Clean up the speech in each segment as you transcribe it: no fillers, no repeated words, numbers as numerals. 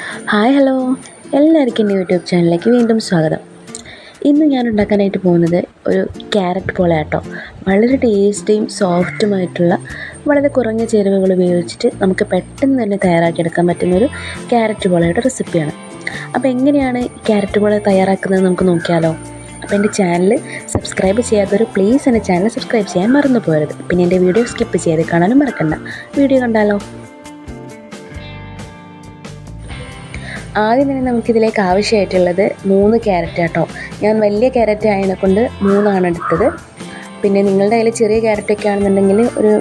Hi hello, എല്ലാവർക്കും എൻ്റെ YouTube ചാനലിലേക്ക് വീണ്ടും സ്വാഗതം. ഇന്ന് ഞാൻ ഉണ്ടാക്കാനായിട്ട് പോകുന്നത് ഒരു ക്യാരറ്റ് പോള കേട്ടോ. വളരെ ടേസ്റ്റിയും സോഫ്റ്റുമായിട്ടുള്ള വളരെ കുറഞ്ഞ ചേരുവകൾ ഉപയോഗിച്ചിട്ട് നമുക്ക് പെട്ടെന്ന് തന്നെ തയ്യാറാക്കിയെടുക്കാൻ പറ്റുന്നൊരു ക്യാരറ്റ് പോളയുടെ റെസിപ്പിയാണ്. അപ്പോൾ എങ്ങനെയാണ് ക്യാരറ്റ് പോള തയ്യാറാക്കുന്നത് നമുക്ക് നോക്കിയാലോ. അപ്പോൾ എൻ്റെ ചാനൽ സബ്സ്ക്രൈബ് ചെയ്യാത്തവർ പ്ലീസ് എൻ്റെ ചാനൽ സബ്സ്ക്രൈബ് ചെയ്യാൻ മറന്നു പോകരുത്. പിന്നെ എൻ്റെ വീഡിയോ സ്കിപ്പ് ചെയ്ത് കാണാനും മറക്കണ്ട. വീഡിയോ കണ്ടാലോ. ആദ്യം തന്നെ നമുക്കിതിലേക്ക് ആവശ്യമായിട്ടുള്ളത് 3 ക്യാരറ്റ് കേട്ടോ. ഞാൻ വലിയ ക്യാരറ്റ് ആയതിനെക്കൊണ്ട് 3 എടുത്തത്. പിന്നെ നിങ്ങളുടെ കയ്യിൽ ചെറിയ ക്യാരറ്റൊക്കെ ആണെന്നുണ്ടെങ്കിൽ ഒരു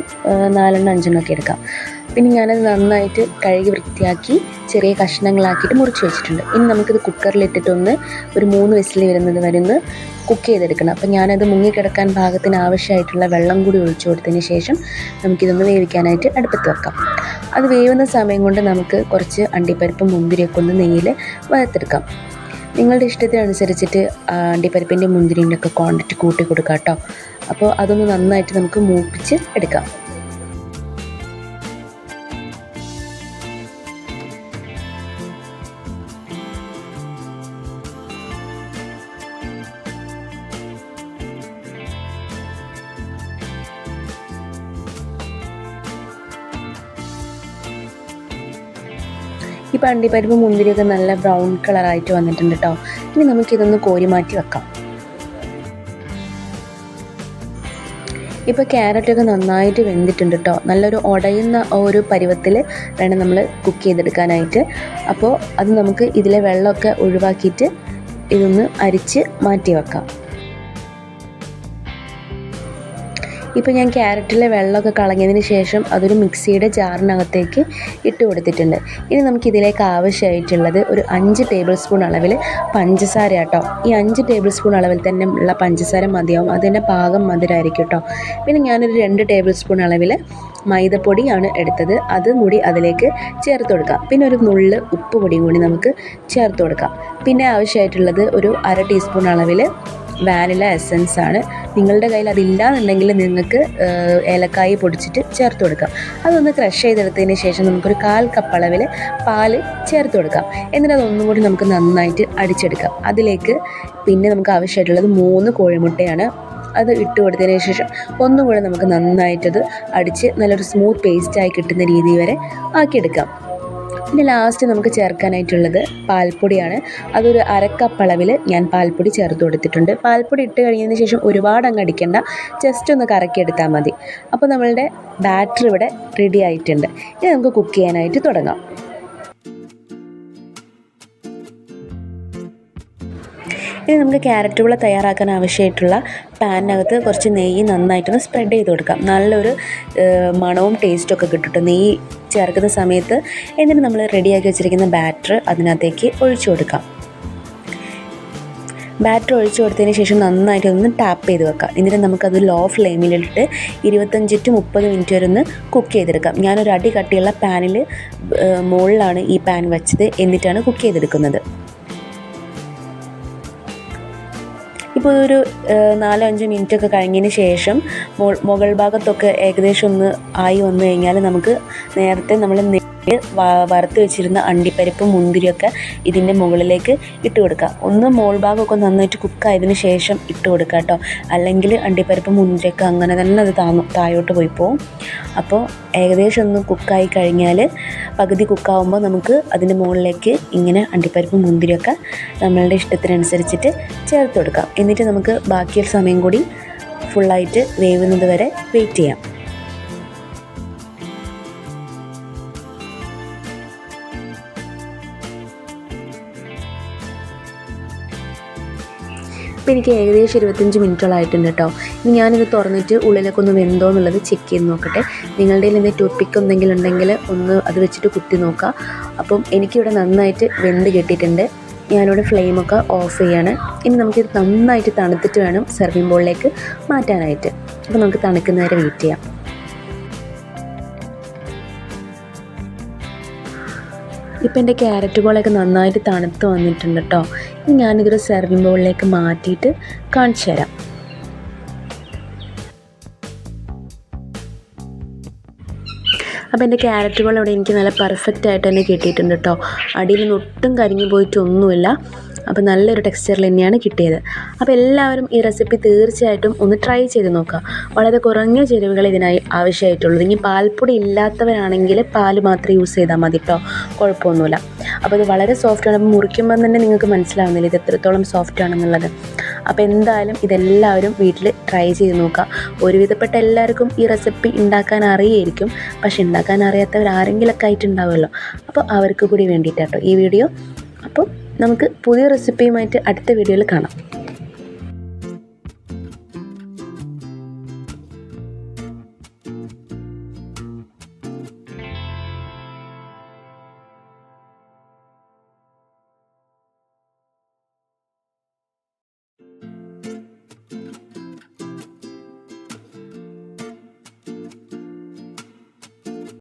4 5 ഒക്കെ എടുക്കാം. പിന്നെ ഞാനത് നന്നായിട്ട് കഴുകി വൃത്തിയാക്കി ചെറിയ കഷ്ണങ്ങളാക്കിയിട്ട് മുറിച്ച് വെച്ചിട്ടുണ്ട്. ഇനി നമുക്കിത് കുക്കറിലിട്ടിട്ടൊന്ന് ഒരു 3 വിസിൽ വരുന്നത് വരെ ഒന്ന് കുക്ക് ചെയ്തെടുക്കണം. അപ്പം ഞാനത് മുങ്ങിക്കിടക്കാൻ പാകത്തിന് ആവശ്യമായിട്ടുള്ള വെള്ളം കൂടി ഒഴിച്ചു കൊടുത്തതിന് ശേഷം നമുക്കിതൊന്ന് വേവിക്കാനായിട്ട് അടുപ്പത്ത് വെക്കാം. അത് വേവുന്ന സമയം കൊണ്ട് നമുക്ക് കുറച്ച് അണ്ടിപ്പരിപ്പും മുന്തിരിയൊക്കെ ഒന്ന് നെയ്യിൽ വറുത്തെടുക്കാം. നിങ്ങളുടെ ഇഷ്ടത്തിനനുസരിച്ചിട്ട് അണ്ടിപ്പരിപ്പിൻ്റെ മുന്തിരിൻ്റെ ഒക്കെ ക്വാണ്ടിറ്റി കൂട്ടി കൊടുക്കാം കേട്ടോ. അപ്പോൾ അതൊന്ന് നന്നായിട്ട് നമുക്ക് മൂപ്പിച്ച് എടുക്കാം. ഇപ്പോൾ അണ്ടിപ്പരിപ്പ് മുന്തിരിയൊക്കെ നല്ല ബ്രൗൺ കളറായിട്ട് വന്നിട്ടുണ്ട് കേട്ടോ. ഇനി നമുക്കിതൊന്ന് കോരി മാറ്റി വെക്കാം. ഇപ്പോൾ ക്യാരറ്റൊക്കെ നന്നായിട്ട് വെന്തിട്ടുണ്ട് കേട്ടോ. നല്ലൊരു ഉടയുന്ന ഒരു പരുവത്തിൽ വേണം നമ്മൾ കുക്ക് ചെയ്തെടുക്കാനായിട്ട്. അപ്പോൾ അത് നമുക്ക് ഇതിലെ വെള്ളമൊക്കെ ഒഴിവാക്കിയിട്ട് ഇതൊന്ന് അരിച്ച് മാറ്റി വെക്കാം. ഇപ്പോൾ ഞാൻ ക്യാരറ്റിലെ വെള്ളമൊക്കെ കളഞ്ഞതിന് ശേഷം അതൊരു മിക്സിയുടെ ജാറിനകത്തേക്ക് ഇട്ട് കൊടുത്തിട്ടുണ്ട്. ഇനി നമുക്കിതിലേക്ക് ആവശ്യമായിട്ടുള്ളത് ഒരു 5 ടേബിൾ സ്പൂൺ അളവിൽ പഞ്ചസാര കേട്ടോ. ഈ 5 ടേബിൾ സ്പൂൺ അളവിൽ തന്നെ ഉള്ള പഞ്ചസാര മതിയാവും. അതിൻ്റെ പാകം മധുരമായിരിക്കും കേട്ടോ. പിന്നെ ഞാനൊരു 2 ടേബിൾ സ്പൂൺ അളവിൽ മൈദപ്പൊടിയാണ് എടുത്തത്. അതും കൂടി അതിലേക്ക് ചേർത്ത് കൊടുക്കാം. പിന്നെ ഒരു നുള്ള് ഉപ്പ് പൊടിയും കൂടി നമുക്ക് ചേർത്ത് കൊടുക്കാം. പിന്നെ ആവശ്യമായിട്ടുള്ളത് ഒരു 1/2 ടീസ്പൂൺ അളവിൽ വാനില എസൻസ് ആണ്. നിങ്ങളുടെ കയ്യിൽ അതില്ലാന്നുണ്ടെങ്കിൽ നിങ്ങൾക്ക് ഏലക്കായി പൊടിച്ചിട്ട് ചേർത്ത് കൊടുക്കാം. അതൊന്ന് ക്രഷ് ചെയ്തെടുത്തതിന് ശേഷം നമുക്കൊരു 1/4 കപ്പ് അളവിൽ പാല് ചേർത്ത് കൊടുക്കാം. എന്നിട്ട് അതൊന്നും കൂടി നമുക്ക് നന്നായിട്ട് അടിച്ചെടുക്കാം. അതിലേക്ക് പിന്നെ നമുക്ക് ആവശ്യമായിട്ടുള്ളത് 3 കോഴിമുട്ടയാണ്. അത് ഇട്ട് കൊടുത്തതിന് ശേഷം ഒന്നും കൂടെ നമുക്ക് നന്നായിട്ടത് അടിച്ച് നല്ലൊരു സ്മൂത്ത് പേസ്റ്റായി കിട്ടുന്ന രീതി വരെ ആക്കിയെടുക്കാം. പിന്നെ ലാസ്റ്റ് നമുക്ക് ചേർക്കാനായിട്ടുള്ളത് പാൽപ്പൊടിയാണ്. അതൊരു 1/2 കപ്പ് അളവിൽ ഞാൻ പാൽപ്പൊടി ചേർത്ത് കൊടുത്തിട്ടുണ്ട്. പാൽപ്പൊടി ഇട്ട് കഴിഞ്ഞതിന് ശേഷം ഒരുപാട് അങ്ങ് അടിക്കേണ്ട, ജസ്റ്റ് ഒന്ന് കറക്കിയെടുത്താൽ മതി. അപ്പോൾ നമ്മളുടെ ബാറ്റർ ഇവിടെ റെഡി ആയിട്ടുണ്ട്. ഇനി നമുക്ക് കുക്ക് ചെയ്യാനായിട്ട് തുടങ്ങാം. ഇനി നമുക്ക് ക്യാരറ്റ് പോള തയ്യാറാക്കാൻ ആവശ്യമായിട്ടുള്ള പാനിനകത്ത് കുറച്ച് നെയ്യ് നന്നായിട്ടൊന്ന് സ്പ്രെഡ് ചെയ്ത് കൊടുക്കാം. നല്ലൊരു മണവും ടേസ്റ്റൊക്കെ കിട്ടും നെയ്യ് ചേർക്കുന്ന സമയത്ത്. എന്നിട്ട് നമ്മൾ റെഡിയാക്കി വെച്ചിരിക്കുന്ന ബാറ്റർ അതിനകത്തേക്ക് ഒഴിച്ചു കൊടുക്കാം. ബാറ്റർ ഒഴിച്ചു കൊടുത്തതിന് ശേഷം നന്നായിട്ട് ഒന്ന് ടാപ്പ് ചെയ്ത് വെക്കാം. എന്നിട്ട് നമുക്കത് ലോ ഫ്ലെയിമിലിട്ട് 25 to 30 മിനിറ്റ് വരെ ഒന്ന് കുക്ക് ചെയ്തെടുക്കാം. ഞാനൊരു അടി കട്ടിയുള്ള പാനിൽ മുകളിലാണ് ഈ പാൻ വെച്ചത്. എന്നിട്ടാണ് കുക്ക് ചെയ്തെടുക്കുന്നത്. ഇപ്പോൾ ഒരു 4-5 മിനിറ്റൊക്കെ കഴിഞ്ഞതിന് ശേഷം മുകൾ ഭാഗത്തൊക്കെ ഏകദേശം ഒന്ന് ആയി വന്നു കഴിഞ്ഞാൽ നമുക്ക് നേരത്തെ നമ്മൾ വറുത്ത് വെച്ചിരുന്ന അണ്ടിപ്പരിപ്പും മുന്തിരിയൊക്കെ ഇതിൻ്റെ മുകളിലേക്ക് ഇട്ട് കൊടുക്കുക. ഒന്ന് മോൾ ഭാഗമൊക്കെ നന്നായിട്ട് കുക്കായതിന് ശേഷം ഇട്ട് കൊടുക്കുക കേട്ടോ. അല്ലെങ്കിൽ അണ്ടിപ്പരിപ്പും മുന്തിരിയൊക്കെ അങ്ങനെ തന്നെ അത് താഴോട്ട് പോയി പോവും. അപ്പോൾ ഏകദേശം ഒന്ന് കുക്കായി കഴിഞ്ഞാൽ പകുതി കുക്കാവുമ്പോൾ നമുക്ക് അതിൻ്റെ മുകളിലേക്ക് ഇങ്ങനെ അണ്ടിപ്പരിപ്പും മുന്തിരിയൊക്കെ നമ്മളുടെ ഇഷ്ടത്തിനനുസരിച്ചിട്ട് ചേർത്ത് കൊടുക്കാം. എന്നിട്ട് നമുക്ക് ബാക്കിയൊരു സമയം കൂടി ഫുള്ളായിട്ട് വേവുന്നത് വരെ വെയിറ്റ് ചെയ്യാം. ഇപ്പോൾ എനിക്ക് ഏകദേശം 25 മിനിറ്റോളായിട്ടുണ്ട് കേട്ടോ. ഇനി ഞാനിത് തുറന്നിട്ട് ഉള്ളിലേക്ക് ഒന്ന് വെന്തോ എന്നുള്ളത് ചെക്ക് ചെയ്ത് നോക്കട്ടെ. നിങ്ങളുടെ കയ്യിൽ എന്തെങ്കിലും ടൂത്ത് പിക്ക് എന്തെങ്കിലും ഉണ്ടെങ്കിൽ ഒന്ന് അത് വെച്ചിട്ട് കുത്തി നോക്കാം. അപ്പം എനിക്കിവിടെ നന്നായിട്ട് വെന്ത് കിട്ടിയിട്ടുണ്ട്. ഞാനിവിടെ ഫ്ലെയിമൊക്കെ ഓഫ് ചെയ്യാണ്. ഇനി നമുക്കിത് നന്നായിട്ട് തണുത്തിട്ട് വേണം സെർവിങ് ബോളിലേക്ക് മാറ്റാനായിട്ട്. അപ്പോൾ നമുക്ക് തണുക്കുന്നവരെ വെയിറ്റ് ചെയ്യാം. ഇപ്പം എൻ്റെ ക്യാരറ്റ് ബോളൊക്കെ നന്നായിട്ട് തണുത്ത് വന്നിട്ടുണ്ട് കേട്ടോ. ഇനി ഞാനിതൊരു സെർവിങ് ബൗളിലേക്ക് മാറ്റിയിട്ട് കാണിച്ചു തരാം. അപ്പോൾ എൻ്റെ ക്യാരറ്റുകൾ ഇവിടെ എനിക്ക് നല്ല പെർഫെക്റ്റ് ആയിട്ട് തന്നെ കിട്ടിയിട്ടുണ്ട് കേട്ടോ. അടിയിൽ നിന്ന് ഒട്ടും കരിഞ്ഞു പോയിട്ടൊന്നുമില്ല. അപ്പോൾ നല്ലൊരു ടെക്സ്ചറിൽ തന്നെയാണ് കിട്ടിയത്. അപ്പോൾ എല്ലാവരും ഈ റെസിപ്പി തീർച്ചയായിട്ടും ഒന്ന് ട്രൈ ചെയ്ത് നോക്കുക. വളരെ കുറഞ്ഞ ചേരുവകൾ ഇതിനായി ആവശ്യമായിട്ടുള്ളൂ. ഇനി പാൽപ്പൊടി ഇല്ലാത്തവരാണെങ്കിൽ പാൽ മാത്രം യൂസ് ചെയ്താൽ മതി കേട്ടോ, കുഴപ്പമൊന്നുമില്ല. അപ്പോൾ ഇത് വളരെ സോഫ്റ്റാണ്. അപ്പോൾ മുറിക്കുമ്പം തന്നെ നിങ്ങൾക്ക് മനസ്സിലാവുന്നില്ല ഇത് എത്രത്തോളം സോഫ്റ്റ് ആണെന്നുള്ളത്. അപ്പോൾ എന്തായാലും ഇതെല്ലാവരും വീട്ടിൽ ട്രൈ ചെയ്ത് നോക്കുക. ഒരുവിധപ്പെട്ട എല്ലാവർക്കും ഈ റെസിപ്പി ഉണ്ടാക്കാൻ അറിയായിരിക്കും. പക്ഷെ ഉണ്ടാക്കാൻ അറിയാത്തവർ ആരെങ്കിലുമൊക്കെ ആയിട്ടുണ്ടാവുമല്ലോ. അപ്പോൾ അവർക്ക് കൂടി വേണ്ടിയിട്ടാട്ടോ ഈ വീഡിയോ. അപ്പോൾ നമുക്ക് പുതിയ റെസിപ്പിയുമായിട്ട് അടുത്ത വീഡിയോയിൽ കാണാം.